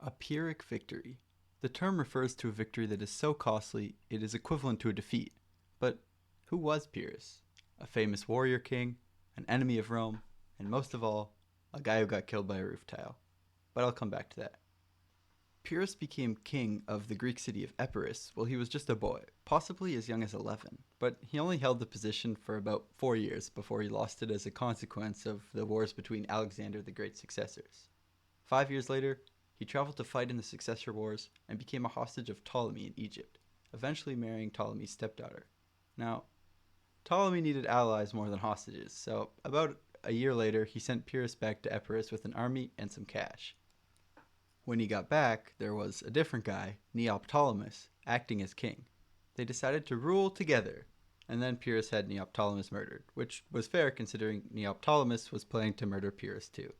A Pyrrhic victory. The term refers to a victory that is so costly it is equivalent to a defeat. But who was Pyrrhus? A famous warrior king, an enemy of Rome, and most of all, a guy who got killed by a roof tile. But I'll come back to that. Pyrrhus became king of the Greek city of Epirus while he was just a boy, possibly as young as 11, but he only held the position for about 4 years before he lost it as a consequence of the wars between Alexander the Great's successors. 5 years later, he traveled to fight in the successor wars and became a hostage of Ptolemy in Egypt, eventually marrying Ptolemy's stepdaughter. Now, Ptolemy needed allies more than hostages, so about a year later he sent Pyrrhus back to Epirus with an army and some cash. When he got back, there was a different guy, Neoptolemus, acting as king. They decided to rule together, and then Pyrrhus had Neoptolemus murdered, which was fair considering Neoptolemus was planning to murder Pyrrhus too.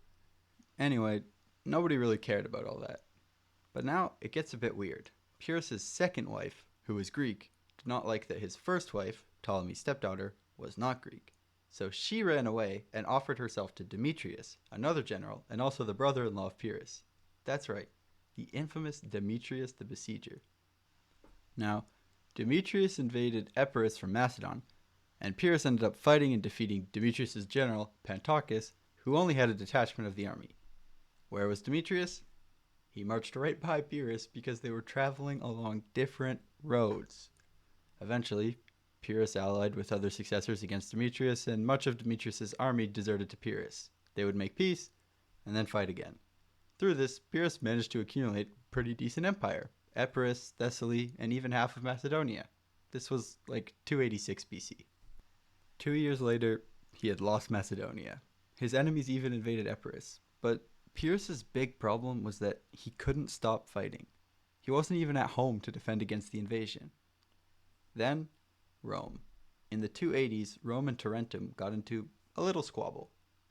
Anyway, nobody really cared about all that. But now it gets a bit weird. Pyrrhus' second wife, who was Greek, did not like that his first wife, Ptolemy's stepdaughter, was not Greek. So she ran away and offered herself to Demetrius, another general, and also the brother-in-law of Pyrrhus. That's right, the infamous Demetrius the Besieger. Now, Demetrius invaded Epirus from Macedon, and Pyrrhus ended up fighting and defeating Demetrius' general, Pantocus, who only had a detachment of the army. Where was Demetrius? He marched right by Pyrrhus because they were traveling along different roads. Eventually, Pyrrhus allied with other successors against Demetrius, and much of Demetrius' army deserted to Pyrrhus. They would make peace, and then fight again. Through this, Pyrrhus managed to accumulate a pretty decent empire. Epirus, Thessaly, and even half of Macedonia. This was like 286 BC. 2 years later, he had lost Macedonia. His enemies even invaded Epirus, but Pyrrhus' big problem was that he couldn't stop fighting. He wasn't even at home to defend against the invasion. Then, Rome. In the 280s, Rome and Tarentum got into a little squabble.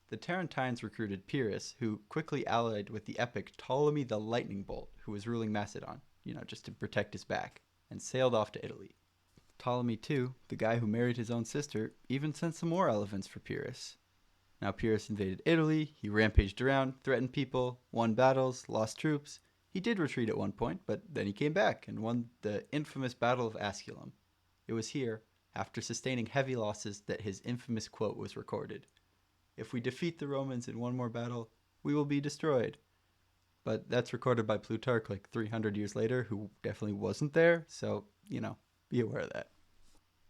The Tarentines recruited Pyrrhus, who quickly allied with the epic Ptolemy the Lightning Bolt, who was ruling Macedon, just to protect his back, and sailed off to Italy. Ptolemy, too, the guy who married his own sister, even sent some more elephants for Pyrrhus. Now Pyrrhus invaded Italy, he rampaged around, threatened people, won battles, lost troops. He did retreat at one point, but then he came back and won the infamous Battle of Asculum. It was here, after sustaining heavy losses, that his infamous quote was recorded. "If we defeat the Romans in one more battle, we will be destroyed." But that's recorded by Plutarch like 300 years later, who definitely wasn't there, so, be aware of that.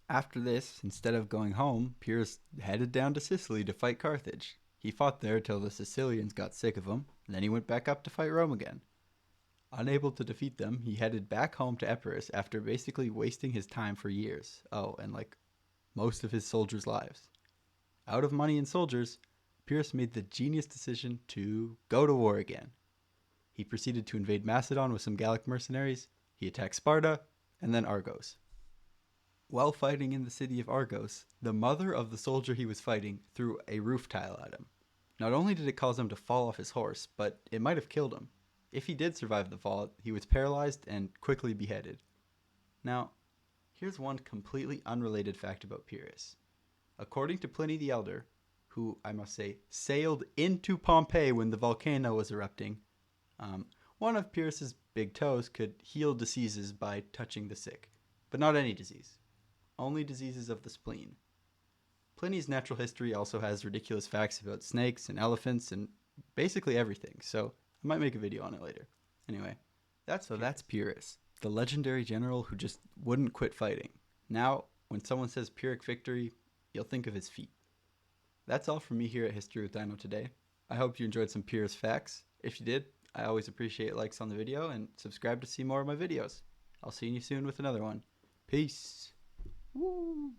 After this, instead of going home, Pyrrhus headed down to Sicily to fight Carthage. He fought there till the Sicilians got sick of him, and then he went back up to fight Rome again. Unable to defeat them, he headed back home to Epirus after basically wasting his time for years. Oh, and most of his soldiers' lives. Out of money and soldiers, Pyrrhus made the genius decision to go to war again. He proceeded to invade Macedon with some Gallic mercenaries, he attacked Sparta, and then Argos. While fighting in the city of Argos, the mother of the soldier he was fighting threw a roof tile at him. Not only did it cause him to fall off his horse, but it might have killed him. If he did survive the fall, he was paralyzed and quickly beheaded. Now, here's one completely unrelated fact about Pyrrhus. According to Pliny the Elder, who, I must say, sailed into Pompeii when the volcano was erupting, one of Pyrrhus's big toes could heal diseases by touching the sick. But not any disease. Only diseases of the spleen. Pliny's natural history also has ridiculous facts about snakes and elephants and basically everything, so I might make a video on it later. Anyway, that's Pyrrhus, the legendary general who just wouldn't quit fighting. Now, when someone says Pyrrhic victory, you'll think of his feet. That's all from me here at History with Dino today. I hope you enjoyed some Pyrrhus facts. If you did, I always appreciate likes on the video and subscribe to see more of my videos. I'll see you soon with another one. Peace. Woo!